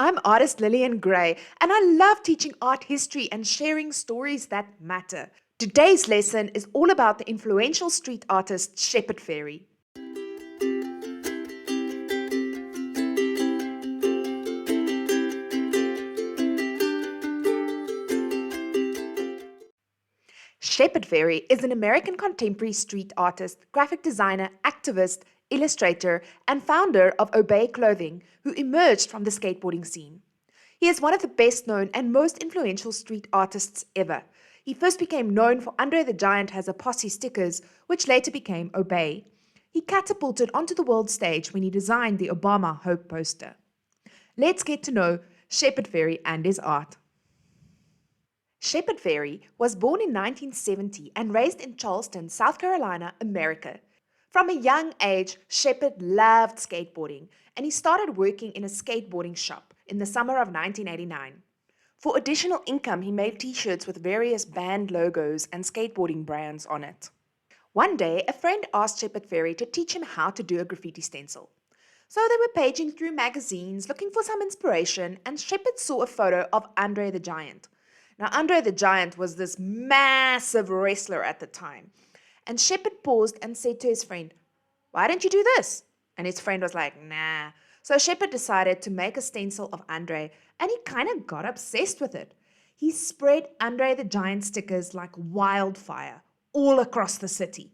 I'm artist Lillian Gray, and I love teaching art history and sharing stories that matter. Today's lesson is all about the influential street artist Shepard Fairey. Shepard Fairey is an American contemporary street artist, graphic designer, activist, illustrator, and founder of Obey Clothing, who emerged from the skateboarding scene. He is one of the best known and most influential street artists ever. He first became known for Andre the Giant has a posse stickers, which later became Obey. He catapulted onto the world stage when he designed the Obama Hope poster. Let's get to know Shepard Fairey and his art. Shepard Fairey was born in 1970 and raised in Charleston, South Carolina, America. From a young age, Shepard loved skateboarding, and he started working in a skateboarding shop in the summer of 1989. For additional income, he made t-shirts with various band logos and skateboarding brands on it. One day, a friend asked Shepard Fairey to teach him how to do a graffiti stencil. So they were paging through magazines looking for some inspiration, and Shepard saw a photo of Andre the Giant. Now, Andre the Giant was this massive wrestler at the time. And Shepard paused and said to his friend, "Why don't you do this?" And his friend was like, "Nah." So Shepard decided to make a stencil of Andre, and he kind of got obsessed with it. He spread Andre the Giant stickers like wildfire all across the city.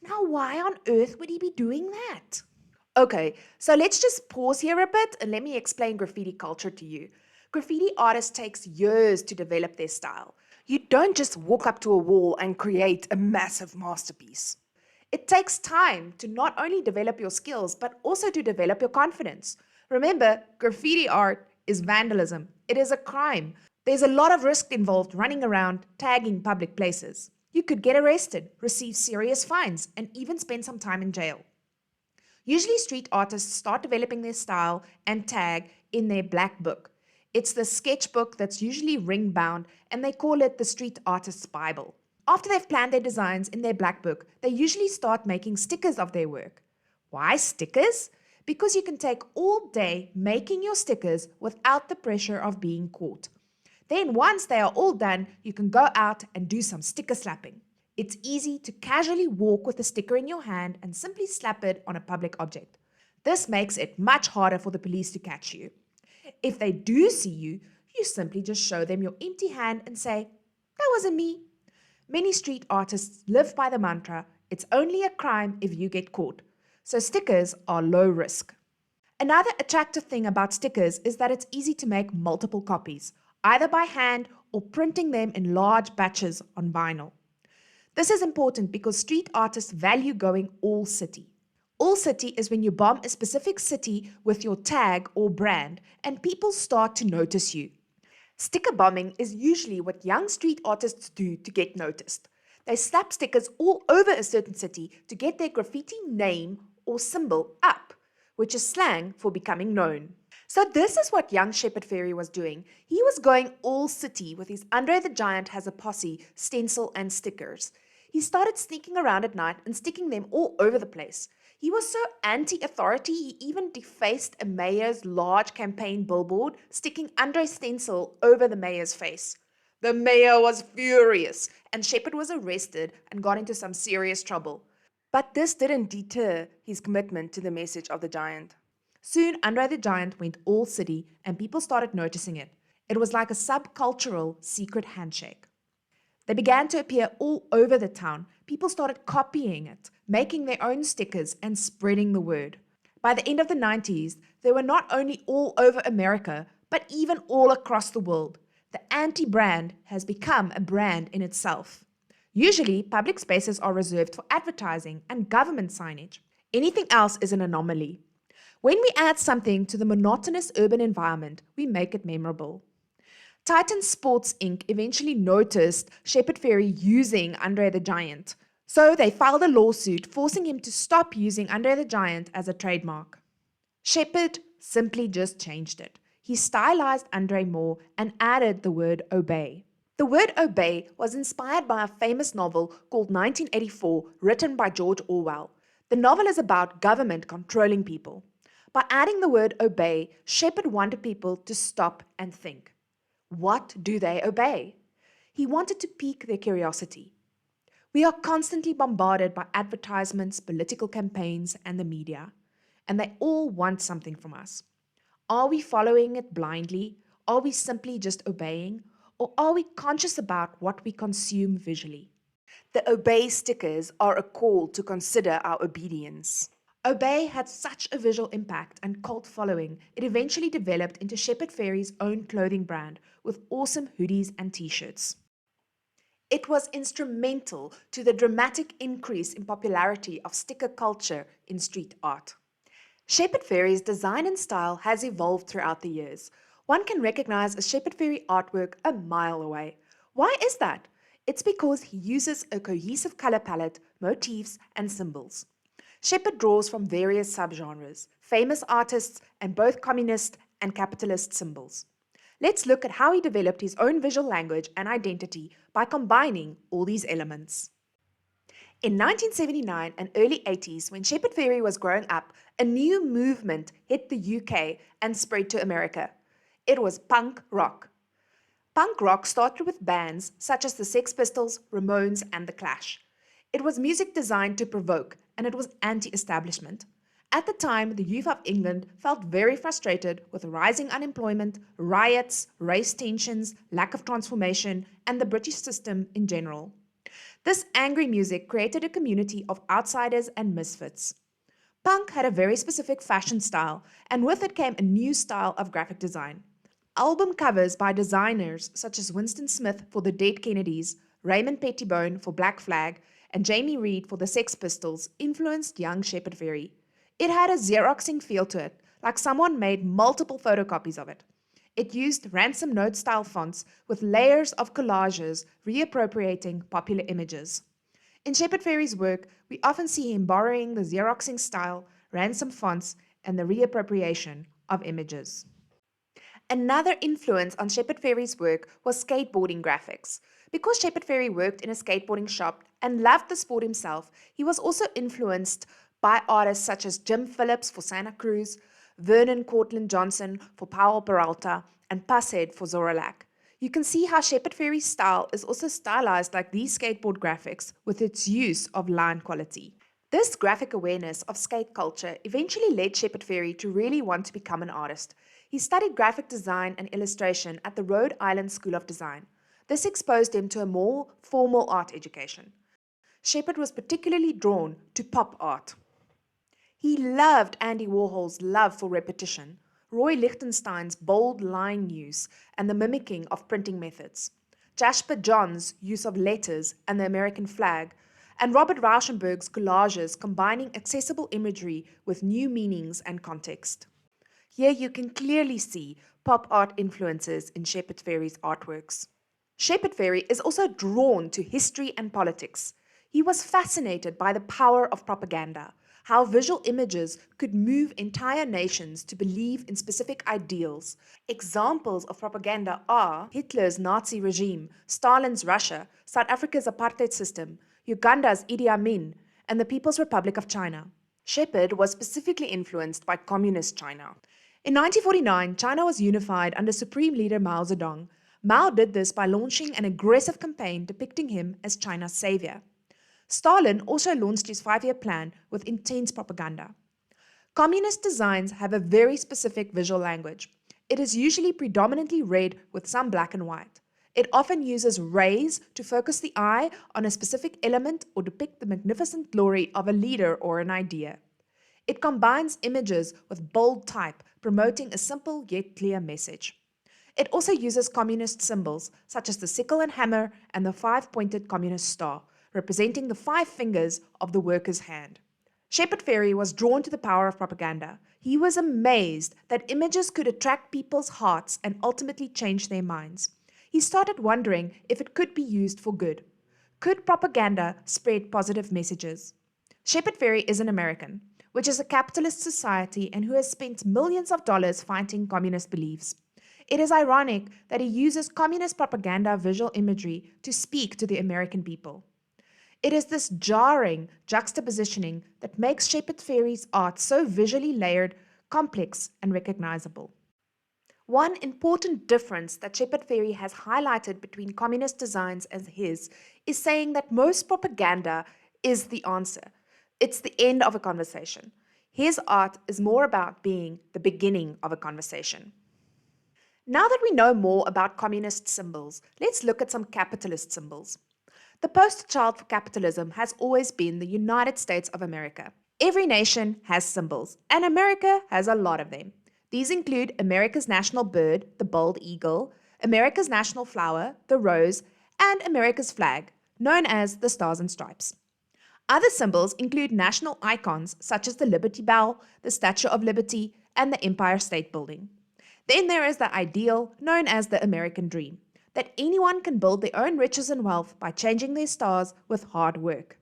Now, why on earth would he be doing that? Okay, so let's just pause here a bit and let me explain graffiti culture to you. Graffiti artists takes years to develop their style. You don't just walk up to a wall and create a massive masterpiece. It takes time to not only develop your skills, but also to develop your confidence. Remember, graffiti art is vandalism. It is a crime. There's a lot of risk involved running around, tagging public places. You could get arrested, receive serious fines, and even spend some time in jail. Usually, street artists start developing their style and tag in their black book. It's the sketchbook that's usually ring-bound, and they call it the street artist's Bible. After they've planned their designs in their black book, they usually start making stickers of their work. Why stickers? Because you can take all day making your stickers without the pressure of being caught. Then once they are all done, you can go out and do some sticker slapping. It's easy to casually walk with a sticker in your hand and simply slap it on a public object. This makes it much harder for the police to catch you. If they do see you, you simply just show them your empty hand and say, "That wasn't me." Many street artists live by the mantra, "It's only a crime if you get caught." So stickers are low risk. Another attractive thing about stickers is that it's easy to make multiple copies, either by hand or printing them in large batches on vinyl. This is important because street artists value going all city. All city is when you bomb a specific city with your tag or brand and people start to notice you. Sticker bombing is usually what young street artists do to get noticed. They slap stickers all over a certain city to get their graffiti name or symbol up, which is slang for becoming known. So this is what young Shepard Fairey was doing. He was going all city with his Andre the Giant has a posse stencil and stickers. He started sneaking around at night and sticking them all over the place. He was so anti-authority, he even defaced a mayor's large campaign billboard, sticking Andre's stencil over the mayor's face. The mayor was furious, and Shepard was arrested and got into some serious trouble. But this didn't deter his commitment to the message of the giant. Soon, Andre the Giant went all city, and people started noticing it. It was like a subcultural secret handshake. They began to appear all over the town. People started copying it, making their own stickers and spreading the word. By the end of the 90s, they were not only all over America, but even all across the world. The anti-brand has become a brand in itself. Usually, public spaces are reserved for advertising and government signage. Anything else is an anomaly. When we add something to the monotonous urban environment, we make it memorable. Titan Sports Inc. eventually noticed Shepard Fairey using Andre the Giant, so they filed a lawsuit forcing him to stop using Andre the Giant as a trademark. Shepard simply just changed it. He stylized Andre more and added the word obey. The word obey was inspired by a famous novel called 1984, written by George Orwell. The novel is about government controlling people. By adding the word obey, Shepard wanted people to stop and think. What do they obey? He wanted to pique their curiosity. We are constantly bombarded by advertisements, political campaigns, and the media, and they all want something from us. Are we following it blindly? Are we simply just obeying? Or are we conscious about what we consume visually? The obey stickers are a call to consider our obedience. Obey had such a visual impact and cult following, it eventually developed into Shepard Fairey's own clothing brand with awesome hoodies and t-shirts. It was instrumental to the dramatic increase in popularity of sticker culture in street art. Shepard Fairey's design and style has evolved throughout the years. One can recognize a Shepard Fairey artwork a mile away. Why is that? It's because he uses a cohesive color palette, motifs, and symbols. Shepard draws from various subgenres, famous artists, and both communist and capitalist symbols. Let's look at how he developed his own visual language and identity by combining all these elements. In 1979 and early 80s, when Shepard Fairey was growing up, a new movement hit the UK and spread to America. It was punk rock. Punk rock started with bands such as the Sex Pistols, Ramones, and The Clash. It was music designed to provoke, and it was anti-establishment. At the time, the youth of England felt very frustrated with rising unemployment, riots, race tensions, lack of transformation, and the British system in general. This angry music created a community of outsiders and misfits. Punk had a very specific fashion style, and with it came a new style of graphic design. Album covers by designers such as Winston Smith for the Dead Kennedys, Raymond Pettibone for Black Flag, and Jamie Reed for the Sex Pistols influenced young Shepard Fairey. It had a Xeroxing feel to it, like someone made multiple photocopies of it. It used ransom note style fonts with layers of collages reappropriating popular images. In Shepard Fairey's work, we often see him borrowing the Xeroxing style, ransom fonts, and the reappropriation of images. Another influence on Shepard Fairey's work was skateboarding graphics. Because Shepard Fairey worked in a skateboarding shop and loved the sport himself, he was also influenced by artists such as Jim Phillips for Santa Cruz, Vernon Cortland Johnson for Powell Peralta, and Passhead for Zorolac. You can see how Shepard Fairey's style is also stylized like these skateboard graphics with its use of line quality. This graphic awareness of skate culture eventually led Shepard Fairey to really want to become an artist. He studied graphic design and illustration at the Rhode Island School of Design. This exposed him to a more formal art education. Shepard was particularly drawn to pop art. He loved Andy Warhol's love for repetition, Roy Lichtenstein's bold line use, and the mimicking of printing methods, Jasper Johns' use of letters and the American flag, and Robert Rauschenberg's collages combining accessible imagery with new meanings and context. Here you can clearly see pop art influences in Shepard Fairey's artworks. Shepard Fairey is also drawn to history and politics. He was fascinated by the power of propaganda, how visual images could move entire nations to believe in specific ideals. Examples of propaganda are Hitler's Nazi regime, Stalin's Russia, South Africa's apartheid system, Uganda's Idi Amin, and the People's Republic of China. Shepard was specifically influenced by communist China. In 1949, China was unified under Supreme Leader Mao Zedong. Mao did this by launching an aggressive campaign depicting him as China's savior. Stalin also launched his 5-year plan with intense propaganda. Communist designs have a very specific visual language. It is usually predominantly red with some black and white. It often uses rays to focus the eye on a specific element or depict the magnificent glory of a leader or an idea. It combines images with bold type, promoting a simple yet clear message. It also uses communist symbols, such as the sickle and hammer and the 5-pointed communist star, representing the 5 fingers of the worker's hand. Shepard Fairey was drawn to the power of propaganda. He was amazed that images could attract people's hearts and ultimately change their minds. He started wondering if it could be used for good. Could propaganda spread positive messages? Shepard Fairey is an American, which is a capitalist society and who has spent millions of dollars fighting communist beliefs. It is ironic that he uses communist propaganda visual imagery to speak to the American people. It is this jarring juxtapositioning that makes Shepard Fairey's art so visually layered, complex and recognizable. One important difference that Shepard Fairey has highlighted between communist designs and his is saying that most propaganda is the answer. It's the end of a conversation. His art is more about being the beginning of a conversation. Now that we know more about communist symbols, let's look at some capitalist symbols. The poster child for capitalism has always been the United States of America. Every nation has symbols, and America has a lot of them. These include America's national bird, the bald eagle, America's national flower, the rose, and America's flag, known as the Stars and Stripes. Other symbols include national icons such as the Liberty Bell, the Statue of Liberty, and the Empire State Building. Then there is the ideal, known as the American dream, that anyone can build their own riches and wealth by changing their stars with hard work.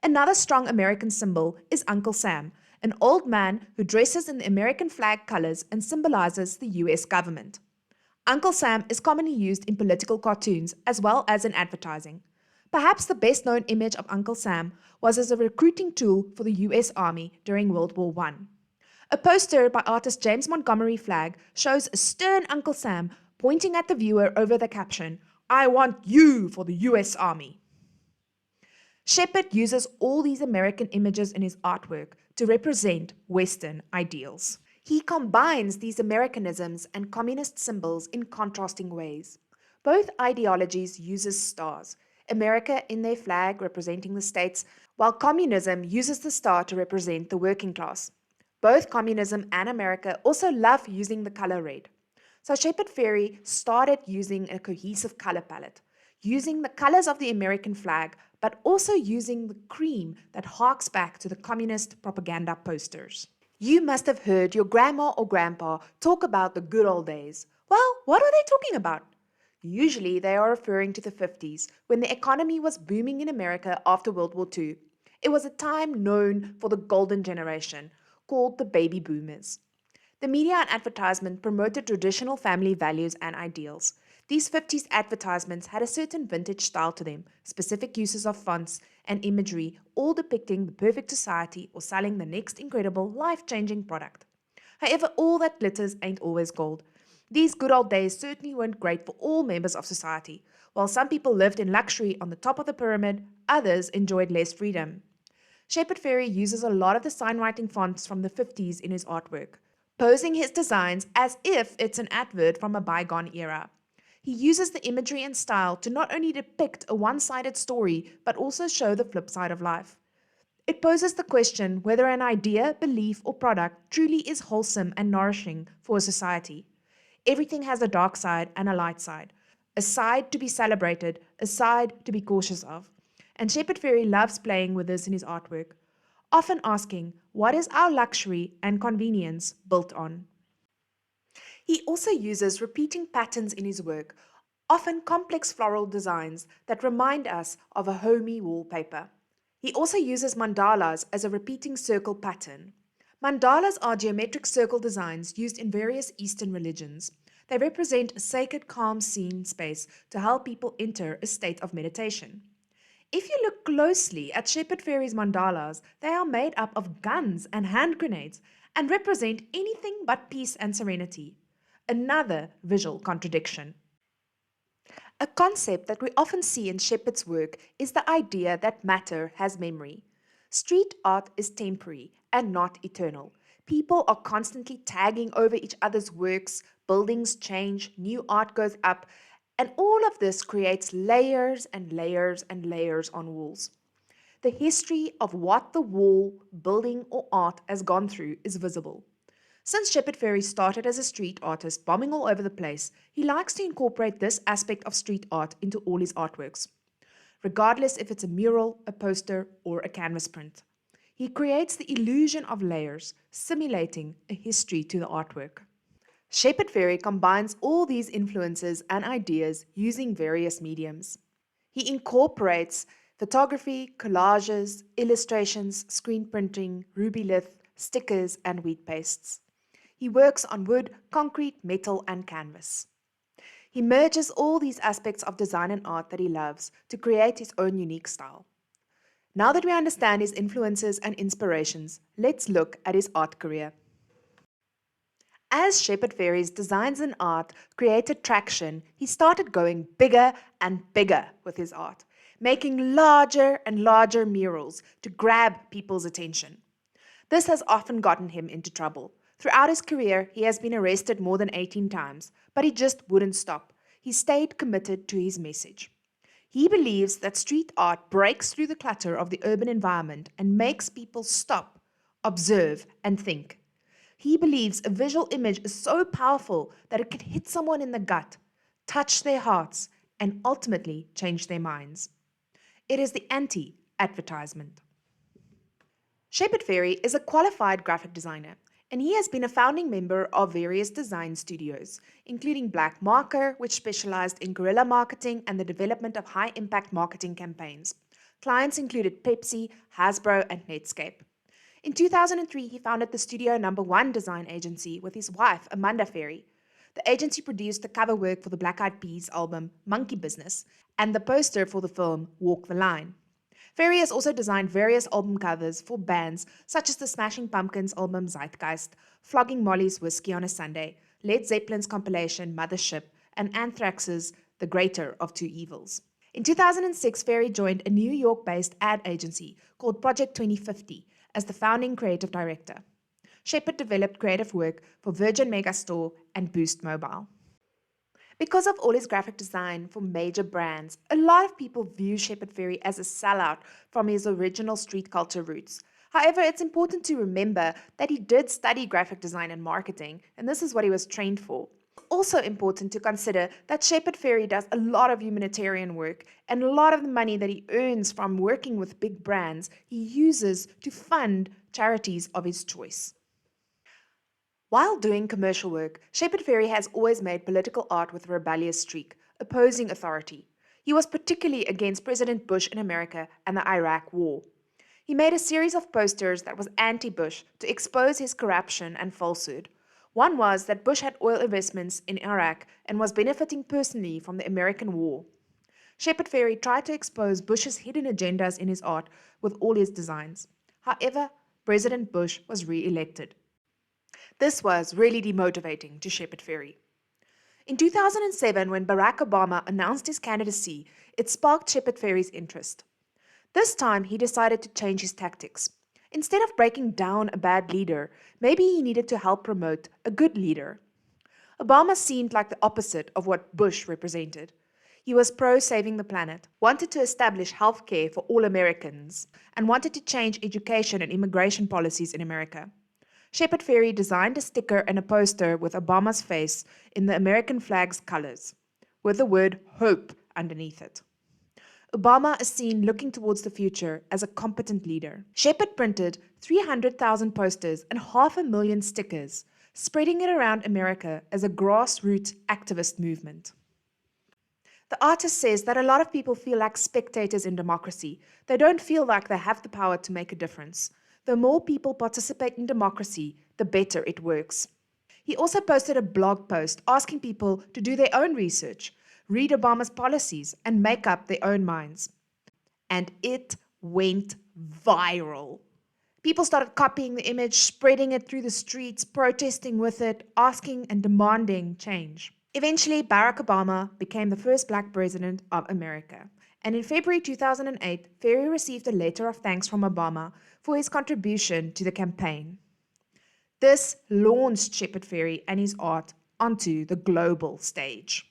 Another strong American symbol is Uncle Sam, an old man who dresses in the American flag colors and symbolizes the US government. Uncle Sam is commonly used in political cartoons as well as in advertising. Perhaps the best known image of Uncle Sam was as a recruiting tool for the US Army during World War I. A poster by artist James Montgomery Flagg shows a stern Uncle Sam pointing at the viewer over the caption, "I want you for the US Army." Shepard uses all these American images in his artwork to represent Western ideals. He combines these Americanisms and communist symbols in contrasting ways. Both ideologies uses stars, America in their flag representing the states, while communism uses the star to represent the working class. Both communism and America also love using the color red. So Shepard Fairey started using a cohesive color palette, using the colors of the American flag, but also using the cream that harks back to the communist propaganda posters. You must have heard your grandma or grandpa talk about the good old days. Well, what are they talking about? Usually they are referring to the 50s, when the economy was booming in America after World War II. It was a time known for the golden generation, called the baby boomers. The media and advertisement promoted traditional family values and ideals. These 50s advertisements had a certain vintage style to them, specific uses of fonts and imagery, all depicting the perfect society or selling the next incredible, life-changing product. However, all that glitters ain't always gold. These good old days certainly weren't great for all members of society. While some people lived in luxury on the top of the pyramid, others enjoyed less freedom. Shepard Fairey uses a lot of the signwriting fonts from the 50s in his artwork, posing his designs as if it's an advert from a bygone era. He uses the imagery and style to not only depict a one-sided story, but also show the flip side of life. It poses the question whether an idea, belief, or product truly is wholesome and nourishing for a society. Everything has a dark side and a light side, a side to be celebrated, a side to be cautious of. And Shepard Fairey loves playing with this in his artwork, often asking, what is our luxury and convenience built on? He also uses repeating patterns in his work, often complex floral designs that remind us of a homey wallpaper. He also uses mandalas as a repeating circle pattern. Mandalas are geometric circle designs used in various Eastern religions. They represent a sacred, calm scene space to help people enter a state of meditation. If you look closely at Shepard Fairey's mandalas, they are made up of guns and hand grenades and represent anything but peace and serenity. Another visual contradiction. A concept that we often see in Shepard's work is the idea that matter has memory. Street art is temporary and not eternal. People are constantly tagging over each other's works, buildings change, new art goes up, and all of this creates layers and layers and layers on walls. The history of what the wall, building, or art has gone through is visible. Since Shepard Fairey started as a street artist bombing all over the place, he likes to incorporate this aspect of street art into all his artworks, regardless if it's a mural, a poster, or a canvas print. He creates the illusion of layers, simulating a history to the artwork. Shepard Fairey combines all these influences and ideas using various mediums. He incorporates photography, collages, illustrations, screen printing, ruby lith, stickers, and wheat pastes. He works on wood, concrete, metal, and canvas. He merges all these aspects of design and art that he loves to create his own unique style. Now that we understand his influences and inspirations, let's look at his art career. As Shepard Fairey's designs and art created traction, he started going bigger and bigger with his art, making larger and larger murals to grab people's attention. This has often gotten him into trouble. Throughout his career, he has been arrested more than 18 times, but he just wouldn't stop. He stayed committed to his message. He believes that street art breaks through the clutter of the urban environment and makes people stop, observe, and think. He believes a visual image is so powerful that it can hit someone in the gut, touch their hearts, and ultimately change their minds. It is the anti-advertisement. Shepard Fairey is a qualified graphic designer, and he has been a founding member of various design studios, including Black Marker, which specialized in guerrilla marketing and the development of high-impact marketing campaigns. Clients included Pepsi, Hasbro, and Netscape. In 2003, he founded the Studio No. 1 design agency with his wife, Amanda Fairey. The agency produced the cover work for the Black Eyed Peas album Monkey Business and the poster for the film Walk the Line. Fairey has also designed various album covers for bands such as the Smashing Pumpkins album Zeitgeist, Flogging Molly's Whiskey on a Sunday, Led Zeppelin's compilation Mothership, and Anthrax's The Greater of Two Evils. In 2006, Fairey joined a New York-based ad agency called Project 2050 as the founding creative director. Shepard developed creative work for Virgin Megastore and Boost Mobile. Because of all his graphic design for major brands, a lot of people view Shepard Fairey as a sellout from his original street culture roots. However, it's important to remember that he did study graphic design and marketing, and this is what he was trained for. Also important to consider that Shepard Fairey does a lot of humanitarian work, and a lot of the money that he earns from working with big brands he uses to fund charities of his choice. While doing commercial work, Shepard Fairey has always made political art with a rebellious streak, opposing authority. He was particularly against President Bush in America and the Iraq War. He made a series of posters that was anti-Bush to expose his corruption and falsehood. One was that Bush had oil investments in Iraq and was benefiting personally from the American war. Shepard Fairey tried to expose Bush's hidden agendas in his art with all his designs. However, President Bush was re-elected. This was really demotivating to Shepard Fairey. In 2007, when Barack Obama announced his candidacy, it sparked Shepard Fairey's interest. This time, he decided to change his tactics. Instead of breaking down a bad leader, maybe he needed to help promote a good leader. Obama seemed like the opposite of what Bush represented. He was pro-saving the planet, wanted to establish health care for all Americans, and wanted to change education and immigration policies in America. Shepard Fairey designed a sticker and a poster with Obama's face in the American flag's colors, with the word hope underneath it. Obama is seen looking towards the future as a competent leader. Shepard printed 300,000 posters and 500,000 stickers, spreading it around America as a grassroots activist movement. The artist says that a lot of people feel like spectators in democracy. They don't feel like they have the power to make a difference. The more people participate in democracy, the better it works. He also posted a blog post asking people to do their own research, read Obama's policies, and make up their own minds. And it went viral. People started copying the image, spreading it through the streets, protesting with it, asking and demanding change. Eventually, Barack Obama became the first Black president of America. And in February 2008, Fairey received a letter of thanks from Obama for his contribution to the campaign. This launched Shepard Fairey and his art onto the global stage.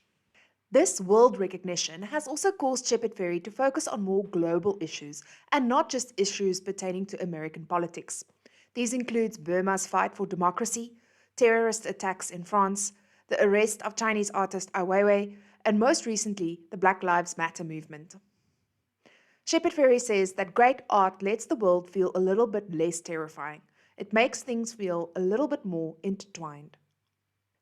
This world recognition has also caused Shepard Fairey to focus on more global issues and not just issues pertaining to American politics. These include Burma's fight for democracy, terrorist attacks in France, the arrest of Chinese artist Ai Weiwei, and most recently, the Black Lives Matter movement. Shepard Fairey says that great art lets the world feel a little bit less terrifying. It makes things feel a little bit more intertwined.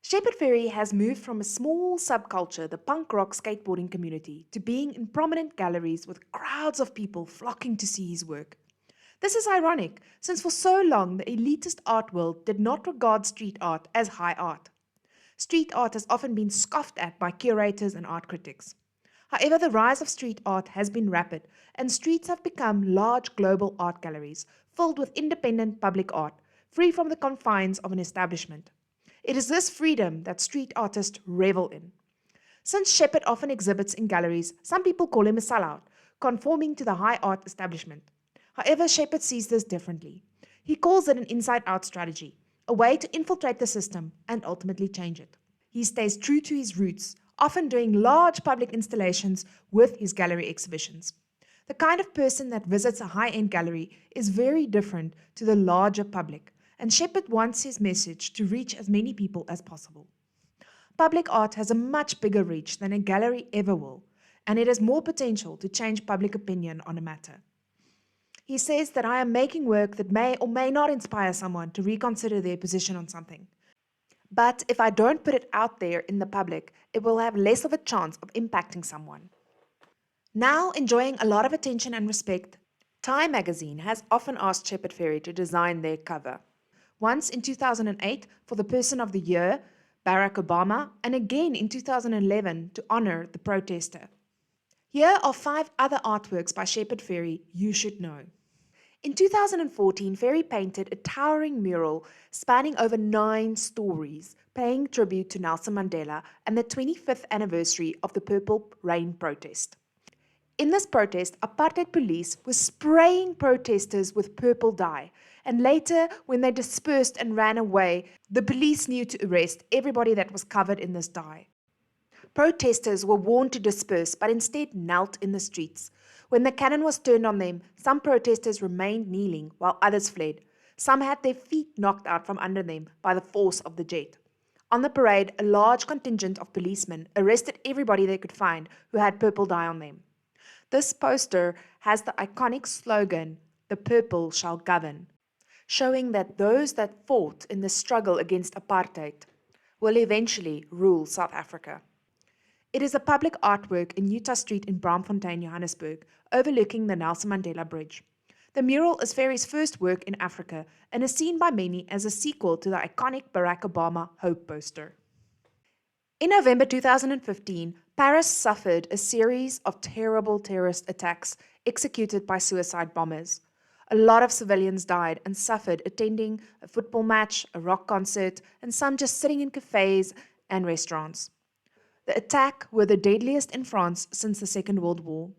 Shepard Fairey has moved from a small subculture, the punk rock skateboarding community, to being in prominent galleries with crowds of people flocking to see his work. This is ironic, since for so long the elitist art world did not regard street art as high art. Street art has often been scoffed at by curators and art critics. However, the rise of street art has been rapid, and streets have become large global art galleries filled with independent public art, free from the confines of an establishment. It is this freedom that street artists revel in. Since Shepard often exhibits in galleries, some people call him a sellout, conforming to the high art establishment. However, Shepard sees this differently. He calls it an inside-out strategy, a way to infiltrate the system and ultimately change it. He stays true to his roots, often doing large public installations with his gallery exhibitions. The kind of person that visits a high-end gallery is very different to the larger public, and Shepard wants his message to reach as many people as possible. Public art has a much bigger reach than a gallery ever will, and it has more potential to change public opinion on a matter. He says that I am making work that may or may not inspire someone to reconsider their position on something. But if I don't put it out there in the public, it will have less of a chance of impacting someone. Now enjoying a lot of attention and respect, Time magazine has often asked Shepard Fairey to design their cover. Once in 2008 for the Person of the Year, Barack Obama, and again in 2011 to honor the protester. Here are 5 other artworks by Shepard Fairey you should know. In 2014, Fairey painted a towering mural spanning over 9 stories, paying tribute to Nelson Mandela and the 25th anniversary of the Purple Rain protest. In this protest, apartheid police were spraying protesters with purple dye, and later, when they dispersed and ran away, the police knew to arrest everybody that was covered in this dye. Protesters were warned to disperse, but instead knelt in the streets. When the cannon was turned on them, some protesters remained kneeling while others fled. Some had their feet knocked out from under them by the force of the jet. On the parade, a large contingent of policemen arrested everybody they could find who had purple dye on them. This poster has the iconic slogan, "The purple shall govern," showing that those that fought in the struggle against apartheid will eventually rule South Africa. It is a public artwork in Utah Street in Braamfontein, Johannesburg, overlooking the Nelson Mandela Bridge. The mural is Fairey's first work in Africa and is seen by many as a sequel to the iconic Barack Obama Hope poster. In November 2015, Paris suffered a series of terrible terrorist attacks executed by suicide bombers. A lot of civilians died and suffered attending a football match, a rock concert, and some just sitting in cafes and restaurants. The attack were the deadliest in France since the Second World War.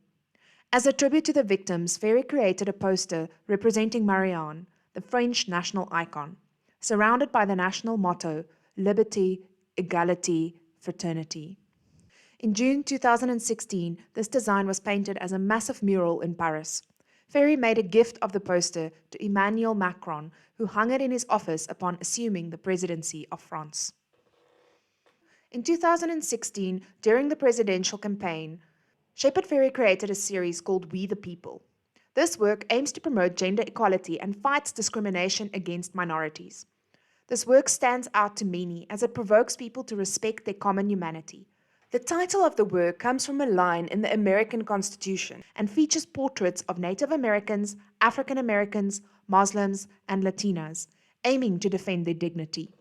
As a tribute to the victims, Fairey created a poster representing Marianne, the French national icon, surrounded by the national motto, Liberty, Equality, Fraternity. In June 2016, this design was painted as a massive mural in Paris. Fairey made a gift of the poster to Emmanuel Macron, who hung it in his office upon assuming the presidency of France. In 2016, during the presidential campaign, Shepard Fairey created a series called We the People. This work aims to promote gender equality and fights discrimination against minorities. This work stands out to many as it provokes people to respect their common humanity. The title of the work comes from a line in the American Constitution and features portraits of Native Americans, African Americans, Muslims, and Latinas, aiming to defend their dignity.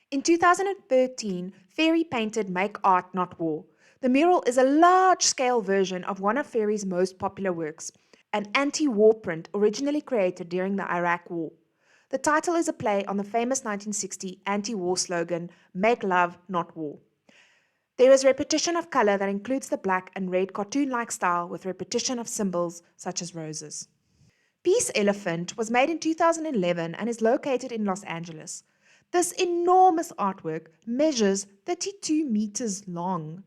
In 2013, Fairey painted Make Art Not War. The mural is a large-scale version of one of Fairey's most popular works, an anti-war print originally created during the Iraq War. The title is a play on the famous 1960 anti-war slogan, "Make Love, Not War." There is repetition of color that includes the black and red cartoon-like style with repetition of symbols such as roses. Peace Elephant was made in 2011 and is located in Los Angeles. This enormous artwork measures 32 meters long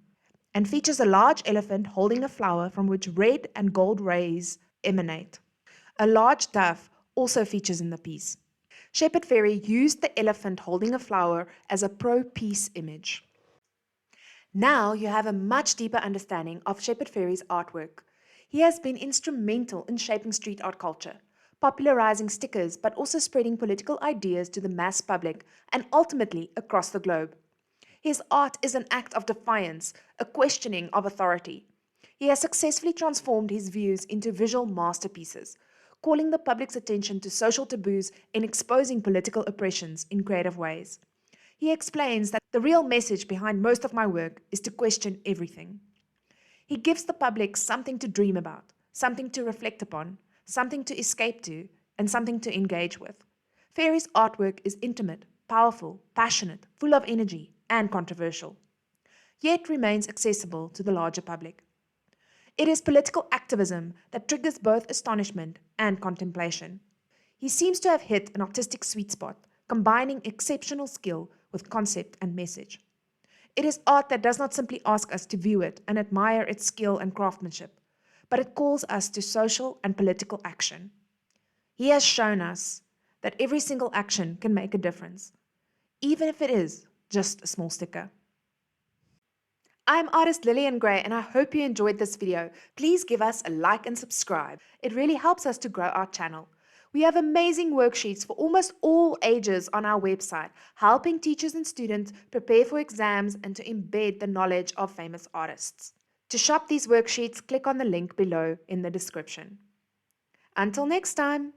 and features a large elephant holding a flower from which red and gold rays emanate. A large dove also features in the piece. Shepard Fairey used the elephant holding a flower as a pro-peace image. Now you have a much deeper understanding of Shepard Fairey's artwork. He has been instrumental in shaping street art culture, popularizing stickers but also spreading political ideas to the mass public and ultimately across the globe. His art is an act of defiance, a questioning of authority. He has successfully transformed his views into visual masterpieces, calling the public's attention to social taboos and exposing political oppressions in creative ways. He explains that the real message behind most of my work is to question everything. He gives the public something to dream about, something to reflect upon, something to escape to, and something to engage with. Fairey's artwork is intimate, powerful, passionate, full of energy, and controversial, yet remains accessible to the larger public. It is political activism that triggers both astonishment and contemplation. He seems to have hit an artistic sweet spot, combining exceptional skill with concept and message. It is art that does not simply ask us to view it and admire its skill and craftsmanship, but it calls us to social and political action. He has shown us that every single action can make a difference, even if it is just a small sticker. I'm artist Lillian Gray, and I hope you enjoyed this video. Please give us a like and subscribe. It really helps us to grow our channel. We have amazing worksheets for almost all ages on our website, helping teachers and students prepare for exams and to embed the knowledge of famous artists. To shop these worksheets, click on the link below in the description. Until next time.